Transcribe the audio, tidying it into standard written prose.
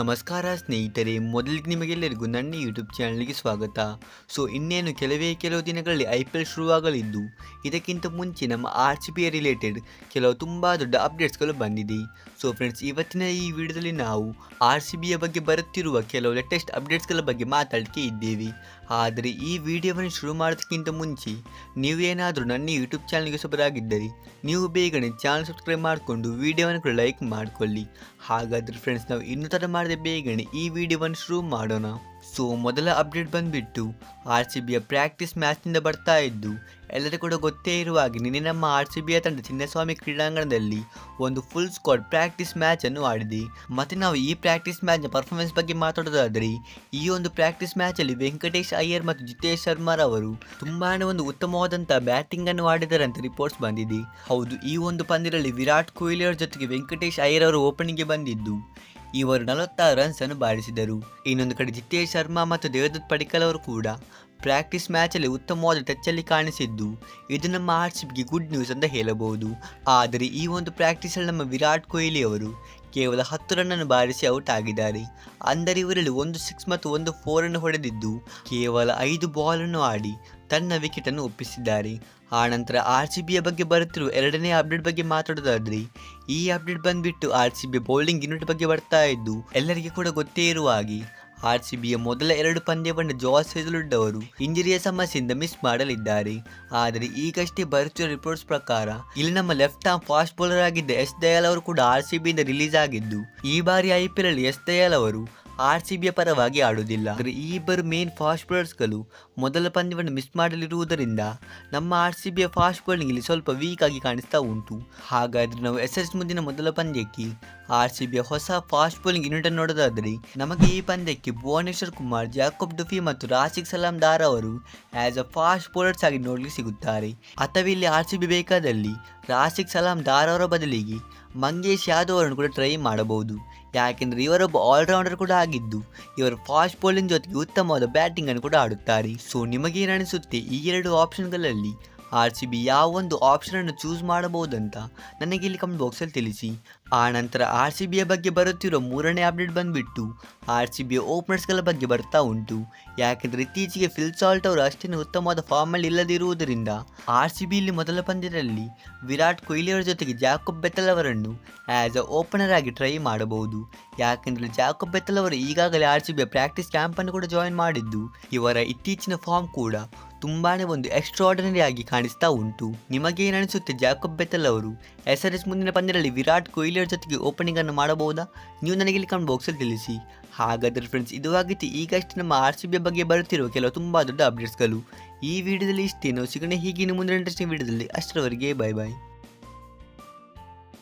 ನಮಸ್ಕಾರ ಸ್ನೇಹಿತರೆ, ಮೊದಲಿಗೆ ನಿಮಗೆಲ್ಲರಿಗೂ ನನ್ನ ಯೂಟ್ಯೂಬ್ ಚಾನಲ್ಗೆ ಸ್ವಾಗತ. ಇನ್ನೇನು ಕೆಲವು ದಿನಗಳಲ್ಲಿ IPL ಶುರುವಾಗಲಿದ್ದು, ಇದಕ್ಕಿಂತ ಮುಂಚೆ ನಮ್ಮ RCB ರಿಲೇಟೆಡ್ ಕೆಲವು ತುಂಬ ದೊಡ್ಡ ಅಪ್ಡೇಟ್ಸ್ಗಳು ಬಂದಿದೆ. ಫ್ರೆಂಡ್ಸ್, ಇವತ್ತಿನ ಈ ವಿಡಿಯೋದಲ್ಲಿ ನಾವು RCBಯ ಬಗ್ಗೆ ಬರುತ್ತಿರುವ ಕೆಲವು ಲೇಟೆಸ್ಟ್ ಅಪ್ಡೇಟ್ಸ್ಗಳ ಬಗ್ಗೆ ಮಾತಾಡಲಿಕ್ಕೆ ಇದ್ದೇವೆ. ಆದರೆ ಈ ವಿಡಿಯೋವನ್ನು ಶುರು ಮಾಡೋದಕ್ಕಿಂತ ಮುಂಚೆ ನೀವೇನಾದರೂ ನನ್ನ ಯೂಟ್ಯೂಬ್ ಚಾನಲ್ಗೆ ಹೊಸಬರಾಗಿದ್ದರೆ ನೀವು ಬೇಗನೆ ಚಾನಲ್ ಸಬ್ಸ್ಕ್ರೈಬ್ ಮಾಡಿಕೊಂಡು ವಿಡಿಯೋವನ್ನು ಕೂಡ ಲೈಕ್ ಮಾಡಿಕೊಳ್ಳಿ. ಹಾಗಾದರೆ ಫ್ರೆಂಡ್ಸ್, ನಾವು ಇನ್ನೂ ತರ ಮಾಡದೆ ಬೇಗನೆ ಈ ವಿಡಿಯೋವನ್ನು ಶುರು ಮಾಡೋಣ. ಮೊದಲ ಅಪ್ಡೇಟ್ ಬಂದ್ಬಿಟ್ಟು RCBಯ ಪ್ರಾಕ್ಟೀಸ್ ಮ್ಯಾಚ್ನಿಂದ ಬರ್ತಾ ಇದ್ದು, ಎಲ್ಲರೂ ಕೂಡ ಗೊತ್ತೇ ಇರುವ ಹಾಗೆ ನಿನ್ನೆ ನಮ್ಮ RCBಯ ತಂಡ ಚಿನ್ನಸ್ವಾಮಿ ಕ್ರೀಡಾಂಗಣದಲ್ಲಿ ಒಂದು ಫುಲ್ ಸ್ಕ್ವಾಡ್ ಪ್ರಾಕ್ಟೀಸ್ ಮ್ಯಾಚನ್ನು ಆಡಿದೆ. ಮತ್ತು ನಾವು ಈ ಪ್ರಾಕ್ಟೀಸ್ ಮ್ಯಾಚ್ನ ಪರ್ಫಾರ್ಮೆನ್ಸ್ ಬಗ್ಗೆ ಮಾತಾಡೋದಾದರೆ, ಈ ಒಂದು ಪ್ರಾಕ್ಟೀಸ್ ಮ್ಯಾಚಲ್ಲಿ ವೆಂಕಟೇಶ್ ಅಯ್ಯರ್ ಮತ್ತು ಜಿತೇಶ್ ಶರ್ಮಾರ್ ಅವರು ತುಂಬಾನೇ ಒಂದು ಉತ್ತಮವಾದಂಥ ಬ್ಯಾಟಿಂಗನ್ನು ಆಡಿದ್ದಾರೆ ಅಂತ ರಿಪೋರ್ಟ್ಸ್ ಬಂದಿದೆ. ಹೌದು, ಈ ಒಂದು ಪಂದ್ಯದಲ್ಲಿ ವಿರಾಟ್ ಕೊಹ್ಲಿ ಅವರ ಜೊತೆಗೆ ವೆಂಕಟೇಶ್ ಅಯ್ಯರ್ ಅವರು ಓಪನಿಂಗ್ಗೆ ಬಂದಿದ್ದು ಇವರು 46 ರನ್ಸ್ ಅನ್ನು ಬಾರಿಸಿದರು. ಇನ್ನೊಂದು ಕಡೆ ಜಿತೇಶ್ ಶರ್ಮಾ ಮತ್ತು ದೇವದತ್ ಪಡಿಕ್ಕಲ್ ಅವರು ಕೂಡ ಪ್ರಾಕ್ಟೀಸ್ ಮ್ಯಾಚಲ್ಲಿ ಉತ್ತಮವಾದ ಟಚ್ಚಲ್ಲಿ ಕಾಣಿಸಿದ್ದು, ಇದು ನಮ್ಮ RCBಗೆ ಗುಡ್ ನ್ಯೂಸ್ ಅಂತ ಹೇಳಬಹುದು. ಆದರೆ ಈ ಒಂದು ಪ್ರಾಕ್ಟೀಸಲ್ಲಿ ನಮ್ಮ ವಿರಾಟ್ ಕೊಹ್ಲಿ ಅವರು ಕೇವಲ 10 ರನ್ನನ್ನು ಬಾರಿಸಿ ಔಟ್ ಆಗಿದ್ದಾರೆ. ಅಂದರೆ ಇವರಲ್ಲಿ 1 6 ಮತ್ತು 1 4 ಅನ್ನು ಹೊಡೆದಿದ್ದು, ಕೇವಲ 5 ಬಾಲನ್ನು ಆಡಿ ತನ್ನ ವಿಕೆಟನ್ನು ಒಪ್ಪಿಸಿದ್ದಾರೆ. ಆನಂತರ RCBಯ ಬಗ್ಗೆ ಬರುತ್ತಿರುವ ಎರಡನೇ ಅಪ್ಡೇಟ್ ಬಗ್ಗೆ ಮಾತಾಡೋದಾದ್ರೆ, ಈ ಅಪ್ಡೇಟ್ ಬಂದ್ಬಿಟ್ಟು RCB ಬೌಲಿಂಗ್ ಯೂನಿಟ್ ಬಗ್ಗೆ ಬರ್ತಾ ಇದ್ದು, ಎಲ್ಲರಿಗೆ ಕೂಡ ಗೊತ್ತೇ ಇರುವ ಹಾಗೆ RCBಯ ಮೊದಲ 2 ಪಂದ್ಯವನ್ನು ಜಾಸ್ ಹೇಜಲ್ವುಡ್ ಅವರು ಇಂಜರಿಯ ಸಮಸ್ಯೆಯಿಂದ ಮಿಸ್ ಮಾಡಲಿದ್ದಾರೆ. ಆದರೆ ಈಗಷ್ಟೇ ಬರುತ್ತಿರುವ ರಿಪೋರ್ಟ್ಸ್ ಪ್ರಕಾರ ಇಲ್ಲಿ ನಮ್ಮ ಲೆಫ್ಟ್ ಆರ್ಮ್ ಫಾಸ್ಟ್ ಬೌಲರ್ ಆಗಿದ್ದ ಎಸ್ ದಯಾಲ್ ಅವರು ಕೂಡ RCBಯಿಂದ ರಿಲೀಸ್ ಆಗಿದ್ದು, ಈ ಬಾರಿ IPL ಅಲ್ಲಿ ಎಸ್ ದಯಾಲ್ ಅವರು RCBಯ ಪರವಾಗಿ ಆಡುವುದಿಲ್ಲ. ಈ ಇಬ್ಬರು ಮೇನ್ ಫಾಸ್ಟ್ ಬೌಲರ್ಸ್ಗಳು ಮೊದಲ ಪಂದ್ಯವನ್ನು ಮಿಸ್ ಮಾಡಲಿರುವುದರಿಂದ ನಮ್ಮ RCBಯ ಫಾಸ್ಟ್ ಬೌಲಿಂಗ್ ಇಲ್ಲಿ ಸ್ವಲ್ಪ ವೀಕ್ ಆಗಿ ಕಾಣಿಸ್ತಾ ಉಂಟು. ಹಾಗಾದ್ರೆ ನಾವು SRH ಮುಂದಿನ ಮೊದಲ ಪಂದ್ಯಕ್ಕೆ RCBಯ ಹೊಸ ಫಾಸ್ಟ್ ಬೌಲಿಂಗ್ ಯೂನಿಟ್ ಅನ್ನು ನೋಡೋದಾದರೆ, ನಮಗೆ ಈ ಪಂದ್ಯಕ್ಕೆ ಭುವನೇಶ್ವರ್ ಕುಮಾರ್, ಜಾಕೋಬ್ ಡುಫಿ ಮತ್ತು ರಾಶಿಕ್ ಸಲಾಮ್ ದಾರ್ ಅವರು ಆಸ್ ಅ ಫಾಸ್ಟ್ ಬೌಲರ್ಸ್ ಆಗಿ ನೋಡಲಿಕ್ಕೆ ಸಿಗುತ್ತಾರೆ. ಅಥವಾ ಇಲ್ಲಿ RCB ಬೇಕಾದಲ್ಲಿ ರಾಶಿಕ್ ಸಲಾಮ್ ದಾರ್ ಅವರ ಬದಲಿಗೆ ಮಂಗೇಶ್ ಯಾದವ್ ಅವರನ್ನು ಕೂಡ ಟ್ರೈ ಮಾಡಬಹುದು. ಯಾಕೆಂದರೆ ಇವರೊಬ್ಬ ಆಲ್ರೌಂಡರ್ ಕೂಡ ಆಗಿದ್ದು, ಇವರು ಫಾಸ್ಟ್ ಬೌಲಿಂಗ್ ಜೊತೆಗೆ ಉತ್ತಮವಾದ ಬ್ಯಾಟಿಂಗ್ ಅನ್ನು ಕೂಡ ಆಡುತ್ತಾರೆ. ನಿಮಗೇನಿಸುತ್ತೆ, ಈ 2 ಆಪ್ಷನ್ಗಳಲ್ಲಿ RCB ಯಾವ ಒಂದು ಆಪ್ಷನ್ ಅನ್ನು ಚೂಸ್ ಮಾಡಬಹುದಂತ ನನಗೆ ಇಲ್ಲಿ ಕಮೆಂಟ್ ಬಾಕ್ಸಲ್ಲಿ ತಿಳಿಸಿ. ಆನಂತರ RCBಯ ಬಗ್ಗೆ ಬರುತ್ತಿರೋ ಮೂರನೇ ಅಪ್ಡೇಟ್ ಬಂದ್ಬಿಟ್ಟು RCBಯ ಓಪನರ್ಸ್ಗಳ ಬಗ್ಗೆ ಬರ್ತಾ ಉಂಟು. ಯಾಕೆಂದರೆ ಇತ್ತೀಚೆಗೆ ಫಿಲ್ ಸಾಲ್ಟ್ ಅವರು ಅಷ್ಟೇನು ಉತ್ತಮವಾದ ಫಾರ್ಮಲ್ಲಿ ಇಲ್ಲದಿರುವುದರಿಂದ RCB ಇಲ್ಲಿ ಮೊದಲ ಪಂದ್ಯದಲ್ಲಿ ವಿರಾಟ್ ಕೊಹ್ಲಿ ಅವರ ಜೊತೆಗೆ ಜಾಕೋಬ್ ಬೆಥೆಲ್ ಅವರನ್ನು ಆಸ್ ಅ ಓಪನರ್ ಆಗಿ ಟ್ರೈ ಮಾಡಬಹುದು. ಯಾಕೆಂದರೆ ಜಾಕೋಬ್ ಬೆಥೆಲ್ ಅವರು ಈಗಾಗಲೇ RCBಯ ಪ್ರಾಕ್ಟೀಸ್ ಕ್ಯಾಂಪನ್ನು ಕೂಡ ಜಾಯಿನ್ ಮಾಡಿದ್ದು, ಇವರ ಇತ್ತೀಚಿನ ಫಾರ್ಮ್ ಕೂಡ ತುಂಬಾನೇ ಒಂದು ಎಕ್ಸ್ಟ್ರಾರ್ಡಿನರಿ ಆಗಿ ಕಾಣಿಸ್ತಾ ಉಂಟು. ನಿಮಗೇನಿಸುತ್ತೆ, ಜಾಕೋಬ್ ಬೆಥೆಲ್ ಅವರು SRH ಮುಂದಿನ ಪಂದ್ಯದಲ್ಲಿ ವಿರಾಟ್ ಕೊಹ್ಲಿ ಅವರ ಜೊತೆಗೆ ಓಪನಿಂಗ್ ಅನ್ನು ಮಾಡಬಹುದಾ? ನೀವು ನನಗೆ ಇಲ್ಲಿ ಕಮೆಂಟ್ ಬಾಕ್ಸಲ್ಲಿ ತಿಳಿಸಿ. ಹಾಗಾದರೆ ಫ್ರೆಂಡ್ಸ್, ಇದು ಆಗಿತ್ತು ಈಗಷ್ಟೇ ನಮ್ಮ RCBಯ ಬಗ್ಗೆ ಬರುತ್ತಿರುವ ಕೆಲವು ತುಂಬ ದೊಡ್ಡ ಅಪ್ಡೇಟ್ಸ್ಗಳು. ಈ ವಿಡಿಯೋದಲ್ಲಿ ಇಷ್ಟೇ. ನಾವು ಸಿಗೋಣ ಹೀಗೆ ಮುಂದಿನ ಇಂಟ್ರೆಸ್ಟಿಂಗ್ ವಿಡಿಯೋದಲ್ಲಿ. ಅಷ್ಟರವರೆಗೆ ಬೈ ಬಾಯ್.